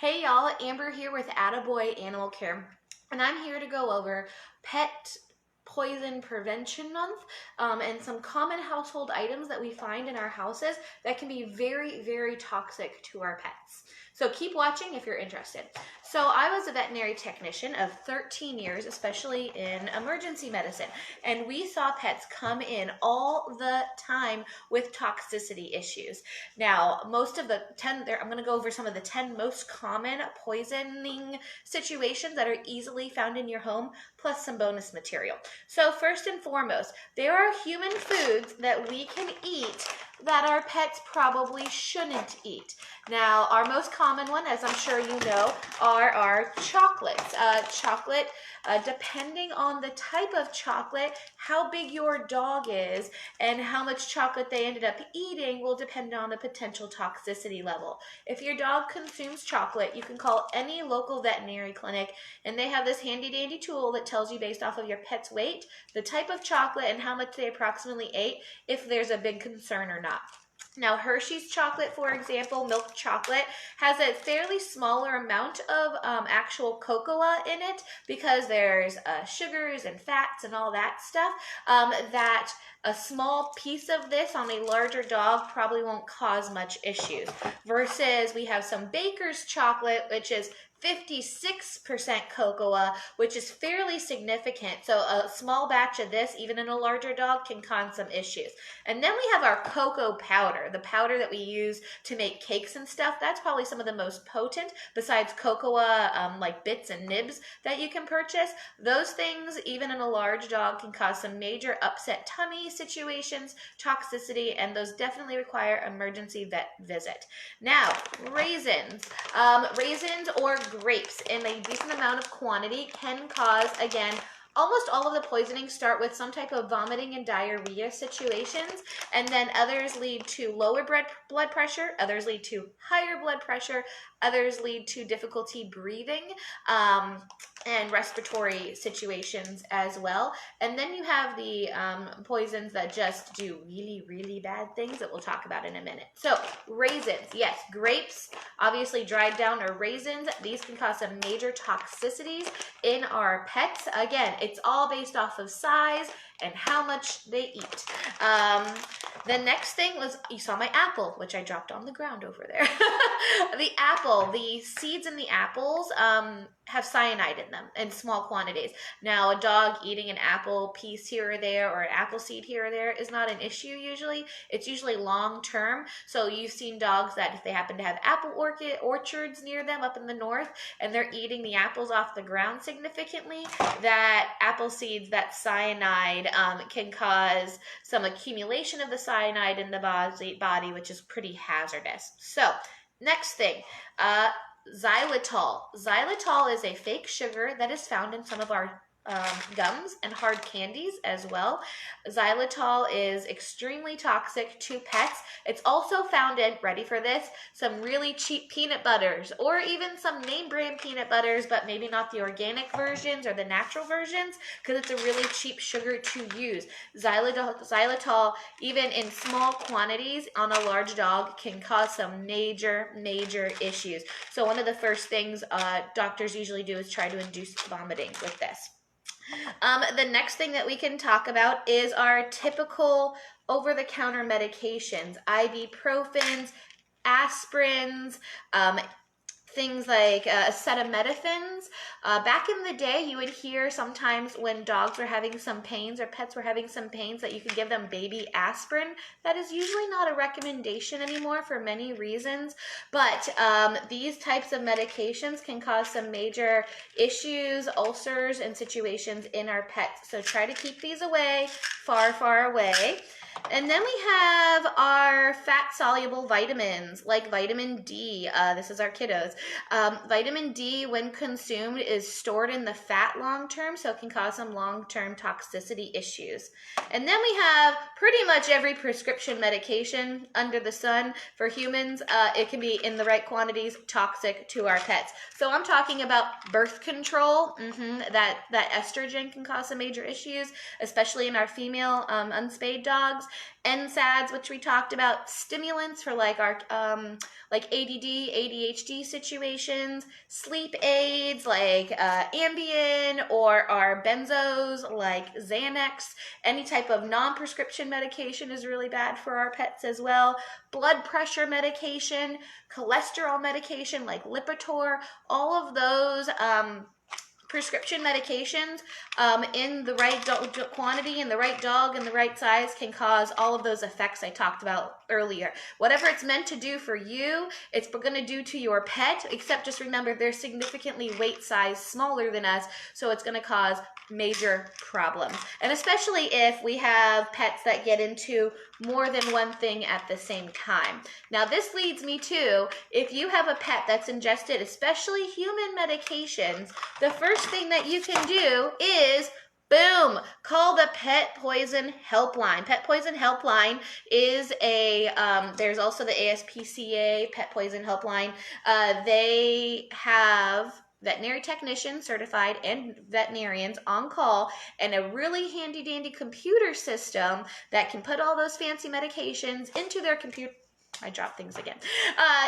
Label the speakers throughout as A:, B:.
A: Hey y'all, Amber here with Atta Boy Animal Care, and I'm here to go over Pet Poison Prevention Month and some common household items that we find in our houses that can be very, very toxic to our pets. So keep watching if you're interested. So I was a veterinary technician of 13 years, especially in emergency medicine, and we saw pets come in all the time with toxicity issues. Now, most of the 10, I'm going to go over some of the 10 most common poisoning situations that are easily found in your home, plus some bonus material. So first and foremost, there are human foods that we can eat that our pets probably shouldn't eat. Now, our most common one, as I'm sure you know, are our chocolates. Depending on the type of chocolate, how big your dog is, and how much chocolate they ended up eating will depend on the potential toxicity level. If your dog consumes chocolate, you can call any local veterinary clinic, and they have this handy dandy tool that tells you based off of your pet's weight, the type of chocolate, and how much they approximately ate, if there's a big concern or not. Now, Hershey's chocolate, for example, milk chocolate, has a fairly smaller amount of actual cocoa in it because there's sugars and fats and all that stuff, that a small piece of this on a larger dog probably won't cause much issues. Versus we have some Baker's chocolate, which is 56% cocoa, which is fairly significant. So a small batch of this, even in a larger dog, can cause some issues. And then we have our cocoa powder, the powder that we use to make cakes and stuff. That's probably some of the most potent, besides cocoa, like bits and nibs that you can purchase. Those things, even in a large dog, can cause some major upset tummy situations, toxicity, and those definitely require emergency vet visit. Now, raisins. Raisins or grapes in a decent amount of quantity can cause, again, almost all of the poisonings start with some type of vomiting and diarrhea situations, and then others lead to lower blood pressure, others lead to higher blood pressure, others lead to difficulty breathing, and respiratory situations as well. And then you have the poisons that just do really, really bad things that we'll talk about in a minute. So raisins, yes, grapes, obviously dried down, or raisins, these can cause some major toxicities in our pets. Again, it's all based off of size and how much they eat. The next thing was, you saw my apple, which I dropped on the ground over there. The apple, the seeds in the apples have cyanide in them in small quantities. Now, a dog eating an apple piece here or there, or an apple seed here or there, is not an issue usually. It's usually long term. So you've seen dogs that if they happen to have apple orchards near them up in the north, and they're eating the apples off the ground significantly, that apple seeds, that cyanide, can cause some accumulation of the cyanide in the body, which is pretty hazardous. So, next thing, xylitol. Xylitol is a fake sugar that is found in some of our gums and hard candies as well. Xylitol is extremely toxic to pets. It's also found in, ready for this, some really cheap peanut butters, or even some name brand peanut butters, but maybe not the organic versions or the natural versions, because it's a really cheap sugar to use. Xylitol, even in small quantities on a large dog, can cause some major issues. So one of the first things doctors usually do is try to induce vomiting with this. The next thing that we can talk about is our typical over-the-counter medications, ibuprofens, aspirins, things like acetaminophen. Back in the day, you would hear sometimes when dogs were having some pains or pets were having some pains that you could give them baby aspirin. That is usually not a recommendation anymore for many reasons, but these types of medications can cause some major issues, ulcers, and situations in our pets. So try to keep these away, far away. And then we have our fat-soluble vitamins, like vitamin D. This is our kiddos. Vitamin D, when consumed, is stored in the fat long-term, so it can cause some long-term toxicity issues. And then we have pretty much every prescription medication under the sun for humans. It can be in the right quantities, toxic to our pets. So I'm talking about birth control. That estrogen can cause some major issues, especially in our female unspayed dogs. NSAIDs, which we talked about, stimulants for like our like ADD, ADHD situations. situations, sleep aids like Ambien, or our benzos like Xanax. Any type of non-prescription medication is really bad for our pets as well. Blood pressure medication, cholesterol medication like Lipitor, all of those prescription medications in the right quantity and the right dog and the right size can cause all of those effects I talked about earlier. Whatever it's meant to do for you, it's going to do to your pet, except just remember they're significantly weight size smaller than us, so it's going to cause major problems. And especially if we have pets that get into more than one thing at the same time. Now this leads me to, if you have a pet that's ingested, especially human medications, the first thing that you can do is, boom, call the Pet Poison Helpline. Pet Poison Helpline is there's also the ASPCA Pet Poison Helpline. They have veterinary technicians certified and veterinarians on call, and a really handy dandy computer system that can put all those fancy medications into their computer. I dropped things again.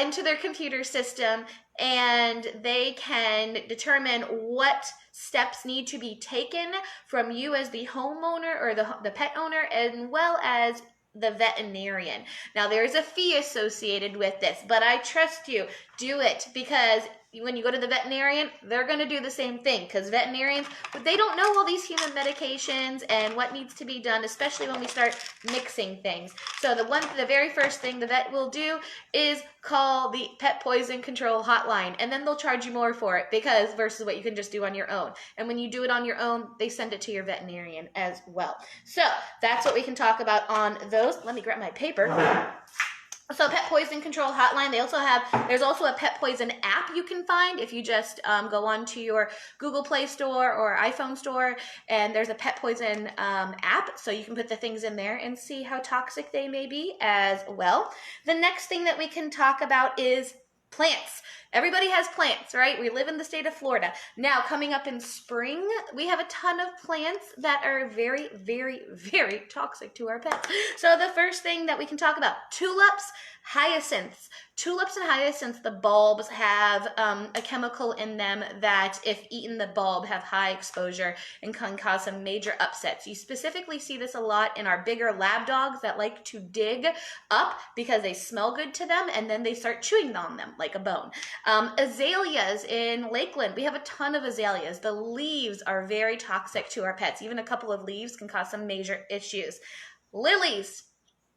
A: Into their computer system, and they can determine what steps need to be taken from you as the homeowner or the pet owner, as well as the veterinarian. Now there's a fee associated with this, but I trust you. Do it, because when you go to the veterinarian, they're going to do the same thing, because veterinarians, they don't know all these human medications and what needs to be done, especially when we start mixing things. So the very first thing the vet will do is call the Pet Poison Control Hotline, and then they'll charge you more for it, because versus what you can just do on your own. And when you do it on your own, they send it to your veterinarian as well. So that's what we can talk about on those. Let me grab my paper. So Pet Poison Control Hotline, there's also a Pet Poison app you can find if you just go onto your Google Play Store or iPhone store, and there's a Pet Poison app, so you can put the things in there and see how toxic they may be as well. The next thing that we can talk about is plants. Everybody has plants, right? We live in the state of Florida. Now, coming up in spring, we have a ton of plants that are very, very, very toxic to our pets. So the first thing that we can talk about, tulips, hyacinths. Tulips and hyacinths, the bulbs have a chemical in them that, if eaten, the bulb have high exposure and can cause some major upsets. You specifically see this a lot in our bigger lab dogs that like to dig up because they smell good to them, and then they start chewing on them like a bone. Azaleas in Lakeland, we have a ton of azaleas. The leaves are very toxic to our pets. Even a couple of leaves can cause some major issues. Lilies.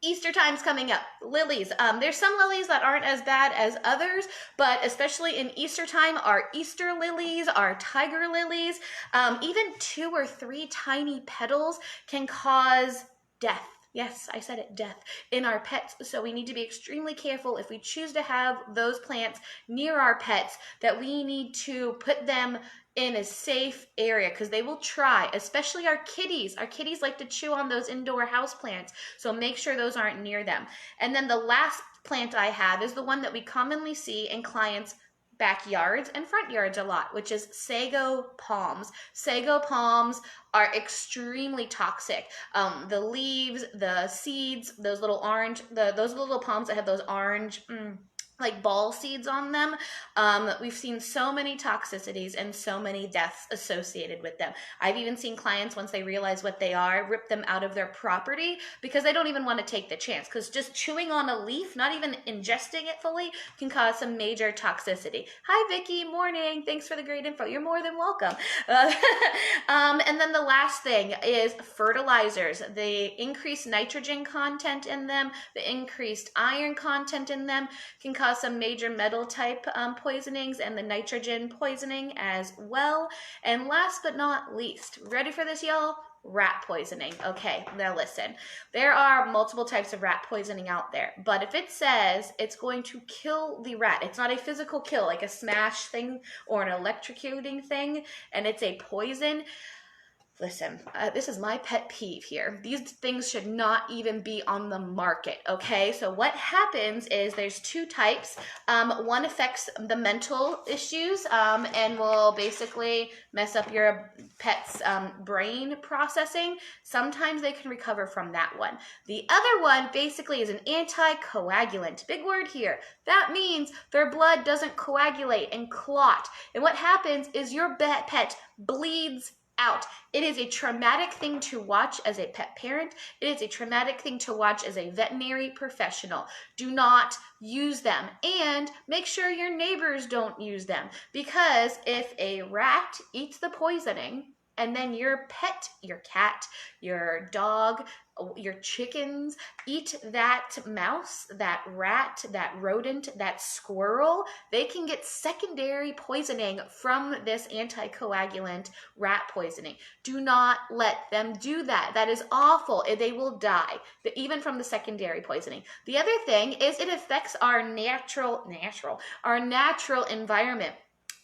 A: Easter time's coming up. Lilies. There's some lilies that aren't as bad as others, but especially in Easter time, our Easter lilies, our tiger lilies, even 2 or 3 tiny petals can cause death. Yes, I said it, death in our pets. So we need to be extremely careful if we choose to have those plants near our pets, that we need to put them in a safe area, because they will try, especially our kitties. Our kitties like to chew on those indoor house plants, so make sure those aren't near them. And then the last plant I have is the one that we commonly see in clients' backyards and front yards a lot, which is sago palms. Sago palms are extremely toxic. The leaves, the seeds, those little little palms that have those orange like ball seeds on them. We've seen so many toxicities and so many deaths associated with them. I've even seen clients, once they realize what they are, rip them out of their property because they don't even want to take the chance, because just chewing on a leaf, not even ingesting it fully, can cause some major toxicity. Hi Vicki, morning. Thanks for the great info. You're more than welcome. And then the last thing is fertilizers. The increased nitrogen content in them, the increased iron content in them can cause some major metal type poisonings, and the nitrogen poisoning as well. And last but not least, ready for this, y'all? Rat poisoning. Okay, now listen. There are multiple types of rat poisoning out there, but if it says it's going to kill the rat, it's not a physical kill like a smash thing or an electrocuting thing, and it's a poison, Listen, this is my pet peeve here. These things should not even be on the market, okay? So what happens is there's two types. One affects the mental issues and will basically mess up your pet's brain processing. Sometimes they can recover from that one. The other one basically is an anticoagulant. Big word here. That means their blood doesn't coagulate and clot. And what happens is your pet bleeds out. It is a traumatic thing to watch as a pet parent. It is a traumatic thing to watch as a veterinary professional. Do not use them, and make sure your neighbors don't use them, because if a rat eats the poisoning and then your pet, your cat, your dog, your chickens eat that mouse, that rat, that rodent, that squirrel, they can get secondary poisoning from this anticoagulant rat poisoning. Do not let them do that. That is awful. They will die, even from the secondary poisoning. The other thing is it affects our natural environment.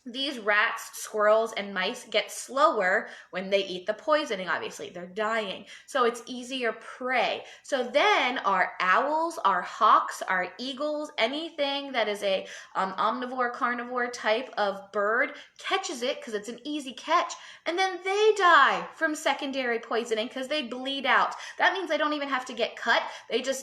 A: These rats, squirrels, and mice get slower when they eat the poisoning, obviously. They're dying. So it's easier prey. So then our owls, our hawks, our eagles, anything that is a omnivore, carnivore type of bird catches it because it's an easy catch. And then they die from secondary poisoning because they bleed out. That means they don't even have to get cut.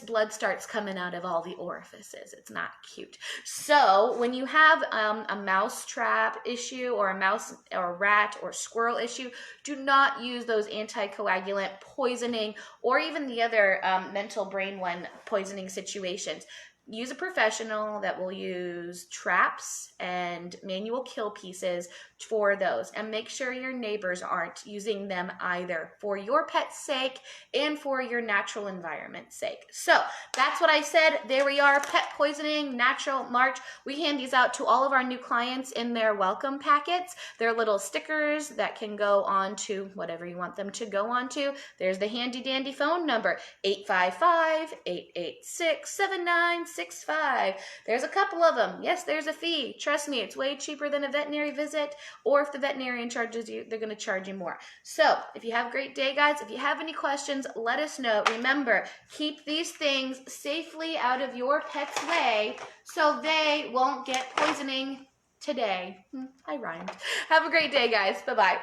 A: Blood starts coming out of all the orifices. It's not cute. So when you have a mouse trap issue or a mouse or a rat or squirrel issue, do not use those anticoagulant poisoning or even the other mental brain one poisoning situations. Use a professional that will use traps and manual kill pieces for those, and make sure your neighbors aren't using them either, for your pet's sake and for your natural environment's sake. So that's what I said. There we are, pet poisoning, natural March. We hand these out to all of our new clients in their welcome packets. They're little stickers that can go on to whatever you want them to go on to. There's the handy dandy phone number, 855-886-7965. There's a couple of them. Yes, there's a fee. Trust me, it's way cheaper than a veterinary visit, or if the veterinarian charges you, they're going to charge you more. So if you have a great day, guys, if you have any questions, let us know. Remember, keep these things safely out of your pet's way so they won't get poisoning today. I rhymed. Have a great day, guys. Bye-bye.